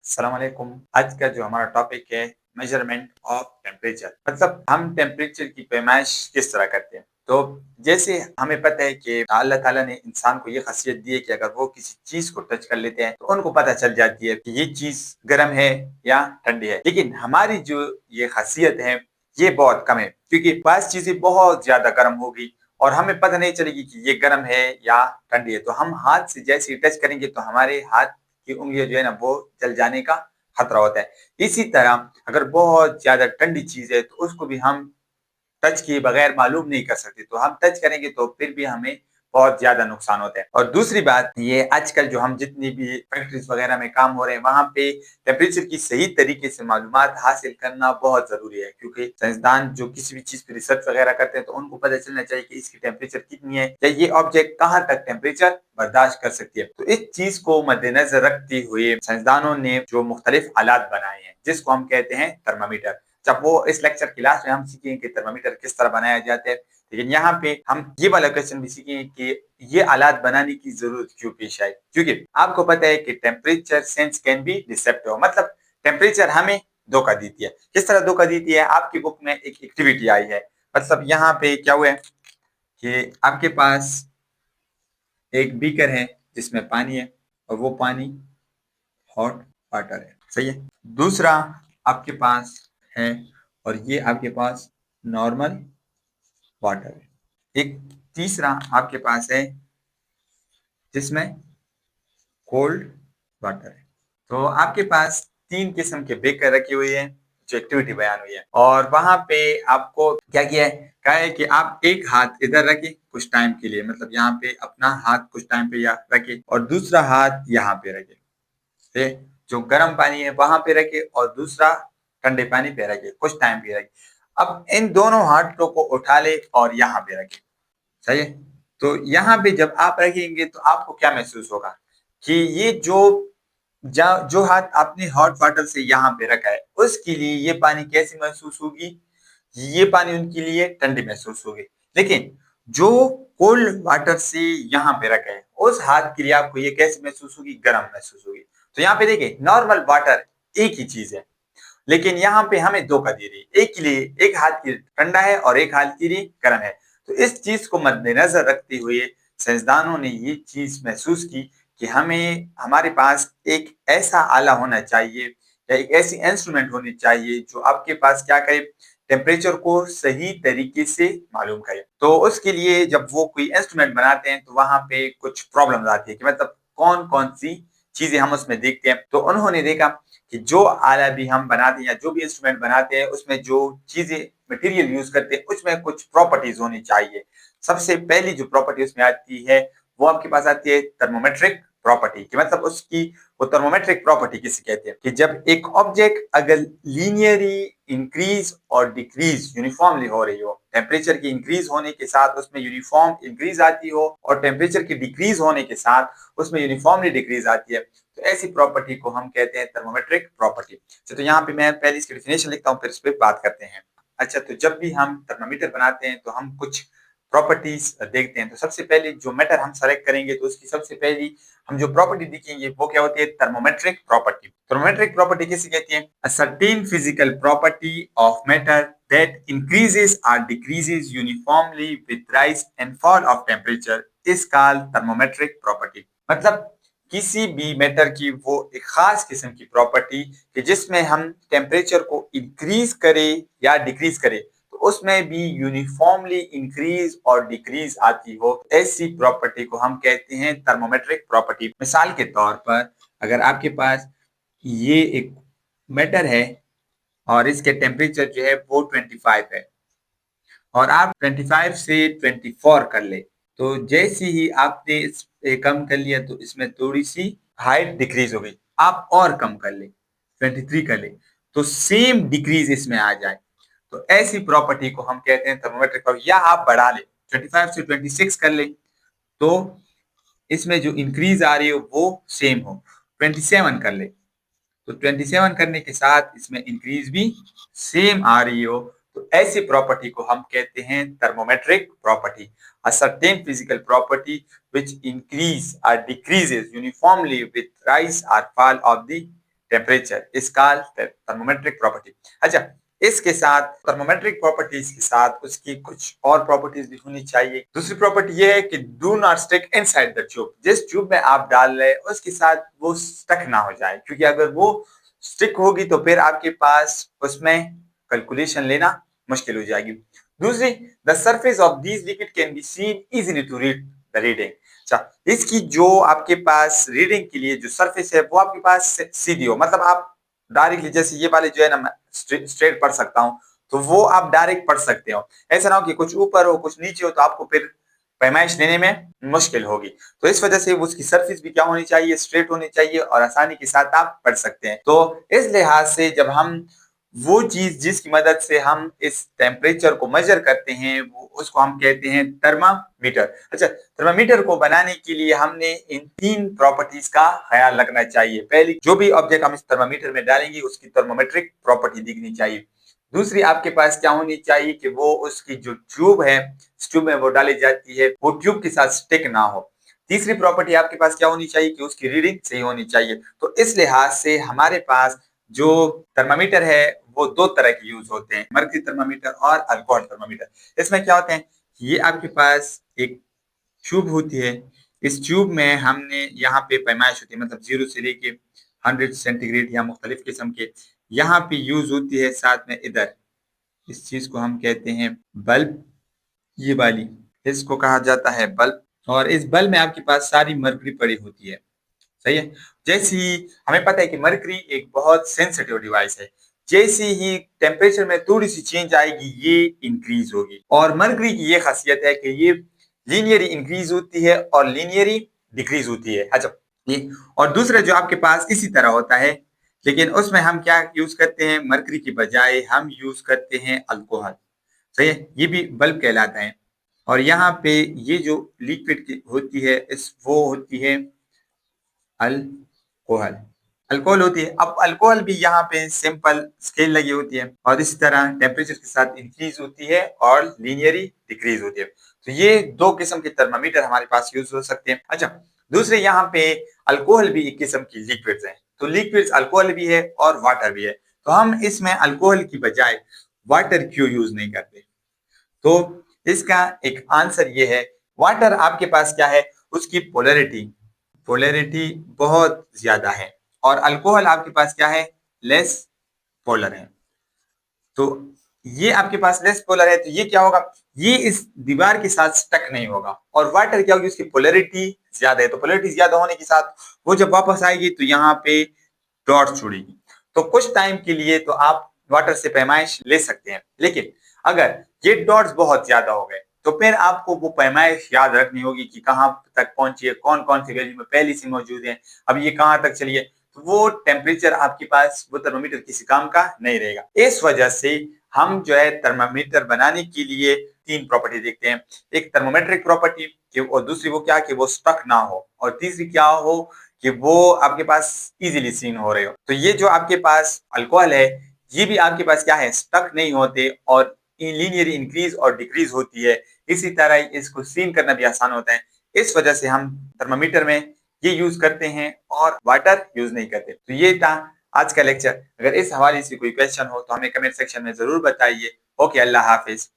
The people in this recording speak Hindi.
अस्सलाम वालेकुम। आज का जो हमारा टॉपिक है मेजरमेंट ऑफ टेम्परेचर, मतलब हम टेम्परेचर की पैमाइश किस तरह करते हैं। तो जैसे हमें पता है कि अल्लाह ताला ने इंसान को ये खासियत दी है कि अगर वो किसी चीज को टच कर लेते हैं तो उनको पता चल जाती है कि ये चीज गर्म है या ठंडी है। लेकिन हमारी जो ये खासियत है ये बहुत कम है, क्योंकि बास चीजें बहुत ज्यादा गर्म होगी और हमें पता नहीं चलेगी कि ये गर्म है या ठंडी है। तो हम हाथ से जैसे ही टच करेंगे तो हमारे हाथ की उंगलियां जो है ना वो जल जाने का खतरा होता है। इसी तरह अगर बहुत ज्यादा ठंडी चीज है तो उसको भी हम टच किए बगैर मालूम नहीं कर सकते, तो हम टच करेंगे तो फिर भी हमें बहुत ज्यादा नुकसान होता है। और दूसरी बात ये, आजकल जो हम जितनी भी फैक्ट्रीज वगैरह में काम हो रहे हैं वहां पे टेम्परेचर की सही तरीके से मालूमात हासिल करना बहुत जरूरी है, क्योंकि साइंसदान जो किसी भी चीज पे रिसर्च वगैरह करते हैं तो उनको पता चलना चाहिए कि इसकी टेम्परेचर कितनी है या ये ऑब्जेक्ट कहाँ तक टेम्परेचर बर्दाश्त कर सकती है। तो इस चीज को मद्देनजर रखते हुए साइंसदानों ने जो मुख्तलिफ आलात बनाए हैं जिसको हम कहते हैं थर्मामीटर। जब वो इस लेक्चर क्लास में हम सीखेंगे कि थर्मामीटर किस तरह बनाया जाता है, लेकिन यहाँ पे हम ये वाला क्वेश्चन भी सीखेंगे कि ये आलात बनाने की जरूरत क्यों पेश आई। क्योंकि आपको पता है कि temperature sense can be deceptive, मतलब टेम्परेचर हमें धोखा देती है। किस तरह धोखा देती है, आपकी बुक में एक एक्टिविटी आई है। मतलब यहाँ पे क्या हुआ है कि आपके पास एक बीकर है जिसमें पानी है और वो पानी हॉट वाटर है, सही है। दूसरा आपके पास है और ये आपके पास नॉर्मल वाटर है। एक तीसरा आपके पास है जिसमें कोल्ड वाटर है। तो आपके पास तीन किस्म के बेकर रखे हुए हैं जो एक्टिविटी बयान हुई है, और वहां पे आपको क्या किया है, कहा है कि आप एक हाथ इधर रखें कुछ टाइम के लिए, मतलब यहाँ पे अपना हाथ कुछ टाइम पे या रखे और दूसरा हाथ यहाँ पे रखे, जो गर्म पानी है वहां पे रखे और दूसरा ठंडे पानी पे रखे, कुछ टाइम पे रखे। अब इन दोनों हाथों को उठा ले और यहाँ पे रखे, सही है। तो यहाँ पे जब आप रखेंगे तो आपको क्या महसूस होगा कि ये जो हाथ आपने हॉट वाटर से यहाँ पे रखा है उसके लिए ये पानी कैसी महसूस होगी, ये पानी उनके लिए ठंडी महसूस होगी। लेकिन जो कोल्ड वाटर से यहाँ पे रखा है उस हाथ के लिए आपको ये कैसी महसूस होगी, गर्म महसूस होगी। तो यहाँ पे देखिए नॉर्मल वाटर एक ही चीज है, लेकिन यहाँ पे हमें धोखा दे रही है। एक के लिए एक हाथ की ठंडा है और एक हाथ के लिए गर्म है। तो इस चीज को मद्देनजर रखते हुए साइंसदानों ने ये चीज महसूस की कि हमें हमारे पास एक ऐसा आला होना चाहिए या एक ऐसी इंस्ट्रूमेंट होनी चाहिए जो आपके पास क्या करे, टेम्परेचर को सही तरीके से मालूम करे। तो उसके लिए जब वो कोई इंस्ट्रूमेंट बनाते हैं तो वहां पे कुछ प्रॉब्लम आती है कि मतलब कौन कौन सी चीजें हम उसमें देखते हैं। तो उन्होंने देखा कि जो आला भी हम बनाते हैं या जो भी इंस्ट्रूमेंट बनाते हैं उसमें जो चीजें मटेरियल यूज करते हैं उसमें कुछ प्रॉपर्टीज होनी चाहिए। सबसे पहली जो प्रॉपर्टी उसमें आती है वो आपके पास आती है थर्मोमेट्रिक प्रॉपर्टी की, मतलब उसकी वो थर्मोमेट्रिक प्रॉपर्टी किसे कहते हैं कि जब एक ऑब्जेक्ट अगर लीनियरली इंक्रीज और डिक्रीज यूनिफॉर्मली हो रही हो, टेम्परेचर की इंक्रीज होने के साथ उसमें यूनिफॉर्म इंक्रीज आती हो और टेम्परेचर की डिक्रीज होने के साथ उसमें यूनिफॉर्मली डिक्रीज आती है, तो ऐसी प्रॉपर्टी को हम कहते हैं थर्मोमेट्रिक प्रॉपर्टी। तो यहाँ पे मैं पहले इसकी डेफिनेशन लिखता हूँ फिर इस पर बात करते हैं। अच्छा, तो जब भी हम थर्मामीटर बनाते हैं तो हम कुछ प्रॉपर्टीज देखते हैं। तो सबसे पहले जो मेटर हम सेलेक्ट करेंगे तो उसकी सबसे पहली हम जो प्रॉपर्टी देखेंगे वो क्या होती है, थर्मोमेट्रिक प्रॉपर्टी। थर्मोमेट्रिक प्रॉपर्टी किसे कहती है, a certain physical property of matter that increases or decreases uniformly with rise and fall of temperature is called thermometric property। मतलब किसी भी मैटर की वो एक खास किस्म की प्रॉपर्टी कि जिसमें हम टेम्परेचर को इंक्रीज करें या डिक्रीज करें तो उसमें भी यूनिफॉर्मली इंक्रीज और डिक्रीज आती हो, ऐसी प्रॉपर्टी को हम कहते हैं थर्मोमेट्रिक प्रॉपर्टी। मिसाल के तौर पर अगर आपके पास ये एक मैटर है और इसके टेम्परेचर जो है वो 25 है और आप 25 से 24 कर ले, तो जैसे ही आपने इस कम कर लिया तो इसमें थोड़ी सी हाइट डिक्रीज हो गई, आप और कम कर ले 23 कर ले तो सेम डिक्रीज इसमें आ जाए, तो ऐसी प्रॉपर्टी को हम कहते हैं थर्मोमेट्रिक प्रॉपर्टी। या आप बढ़ा ले 25 से 26 कर ले तो इसमें जो इंक्रीज आ रही है वो सेम हो, 27 कर ले तो 27 करने के साथ इसमें इंक्रीज भी सेम आ रही हो, तो ऐसी प्रॉपर्टी को हम कहते हैं thermometric property. A certain physical property which increase और डिक्रीजेस यूनिफॉर्मली विथ राइज और fall of the temperature is called thermometric property. अच्छा, इसके साथ थर्मोमेट्रिक प्रॉपर्टीज के साथ उसकी कुछ और प्रॉपर्टीज भी होनी चाहिए। दूसरी प्रॉपर्टी ये है कि do not stick inside the tube. जिस ट्यूब में आप डाल रहे हैं उसके साथ वो स्टक ना हो जाए, क्योंकि अगर वो स्टिक होगी तो फिर आपके पास उसमें कैलकुलेशन लेना मुश्किल हो जाएगी। दूसरी, the surface of these liquid can be seen easily to read the reading. अच्छा, इसकी जो आपके पास रीडिंग के लिए जो सरफेस है वो आपके पास सीधी हो, मतलब आप डायरेक्टली, जैसे ये वाले जो है ना मैं स्ट्रेट पढ़ सकता हूँ, तो वो आप डायरेक्ट पढ़ सकते हो। ऐसा ना हो कि कुछ ऊपर हो कुछ नीचे हो, तो आपको फिर पैमाइश लेने में मुश्किल होगी। तो इस वजह से उसकी सरफेस भी क्या होनी चाहिए, स्ट्रेट होनी चाहिए और आसानी के साथ आप पढ़ सकते हैं। तो इस लिहाज से जब हम वो चीज जिसकी मदद से हम इस टेम्परेचर को मेजर करते हैं वो उसको हम कहते हैं थर्मामीटर। अच्छा, थर्मामीटर को बनाने के लिए हमने इन 3 प्रॉपर्टीज का ख्याल रखना चाहिए। पहली, जो भी ऑब्जेक्ट हम इस थर्मामीटर में डालेंगे उसकी थर्मोमेट्रिक प्रॉपर्टी दिखनी चाहिए। दूसरी, आपके पास क्या होनी चाहिए कि वो उसकी जो ट्यूब है, ट्यूब में वो डाली जाती है, वो ट्यूब के साथ स्टिक ना हो। तीसरी प्रॉपर्टी आपके पास क्या होनी चाहिए कि उसकी रीडिंग सही होनी चाहिए। तो इस लिहाज से हमारे पास जो थर्मामीटर है वो 2 तरह के यूज होते हैं, मर्करी थर्मामीटर और अल्कोहल थर्मामीटर। इसमें क्या होते हैं, ये आपके पास एक ट्यूब होती है, इस ट्यूब में हमने यहाँ पे पैमाइश होती है, मतलब 0 से लेके 100 सेंटीग्रेड या मुख्तलिफ किस्म के यहाँ पे यूज होती है। साथ में इधर इस चीज को हम कहते हैं बल्ब, ये वाली इसको कहा जाता है बल्ब, और इस बल्ब में आपके पास सारी मरकरी पड़ी होती है। सही है। जैसे ही हमें पता है कि मरकरी एक बहुत सेंसिटिव डिवाइस है, जैसे ही टेम्परेचर में थोड़ी सी चेंज आएगी ये इंक्रीज होगी। और मरकरी की ये खासियत है कि ये लीनियरी इंक्रीज होती है और लीनियरी डिक्रीज होती है। अच्छा, ये और दूसरा जो आपके पास इसी तरह होता है, लेकिन उसमें हम क्या यूज करते हैं, मरकरी की बजाय हम यूज करते हैं अल्कोहल। सही है, ये भी बल्ब कहलाता है। और यहाँ पे ये जो लिक्विड होती है इस वो होती है अल्कोहल, अल्कोहल होती है। अब अल्कोहल भी यहाँ पे सिंपल स्केल लगी होती है और इसी तरह टेम्परेचर के साथ इंक्रीज होती है और लीनियरी डिक्रीज होती है। तो ये 2 किस्म के थर्मामीटर हमारे पास यूज हो सकते हैं। अच्छा, दूसरे यहाँ पे अल्कोहल भी एक किस्म की लिक्विड्स है, तो लिक्विड्स अल्कोहल भी है और वाटर भी है। तो हम इसमें अल्कोहल की बजाय वाटर क्यों यूज नहीं करते, तो इसका एक आंसर ये है, वाटर आपके पास क्या है, उसकी पोलैरिटी पोलैरिटी बहुत ज्यादा है और अल्कोहल आपके पास क्या है, लेस पोलर है। तो ये आपके पास लेस पोलर है, तो ये क्या होगा, ये इस दीवार के साथ स्टक नहीं होगा। और वाटर क्या होगी, उसकी पोलैरिटी ज्यादा है, तो पोलैरिटी ज्यादा होने के साथ वो जब वापस आएगी तो यहाँ पे डॉट छोड़ेगी। तो कुछ टाइम के लिए तो आप वाटर से पैमाइश ले सकते हैं, लेकिन अगर ये डॉट्स बहुत ज्यादा हो गए तो फिर आपको वो पैमाइश याद रखनी होगी कि कहाँ तक पहुंची है, कौन कौन सी वैल्यू में पहले से मौजूद है, अब ये कहाँ तक चली है। तो वो टेम्परेचर आपके पास, वो थर्मामीटर किसी काम का नहीं रहेगा। इस वजह से हम जो है थर्मामीटर बनाने के लिए 3 प्रॉपर्टी देखते हैं, एक थर्मोमेट्रिक प्रॉपर्टी और दूसरी वो क्या कि वो स्टक ना हो, और तीसरी क्या हो कि वो आपके पास इजीली सीन हो रहे हो। तो ये जो आपके पास अल्कोहल है ये भी आपके पास क्या है, स्टक नहीं होते और लीनियर इंक्रीज और डिक्रीज होती है। इसी तरह इसको सीन करना भी आसान होता है। इस वजह से हम थर्मामीटर में ये यूज करते हैं और वाटर यूज नहीं करते। तो ये था आज का लेक्चर। अगर इस हवाले से कोई क्वेश्चन हो तो हमें कमेंट सेक्शन में जरूर बताइए। ओके, अल्लाह हाफिज।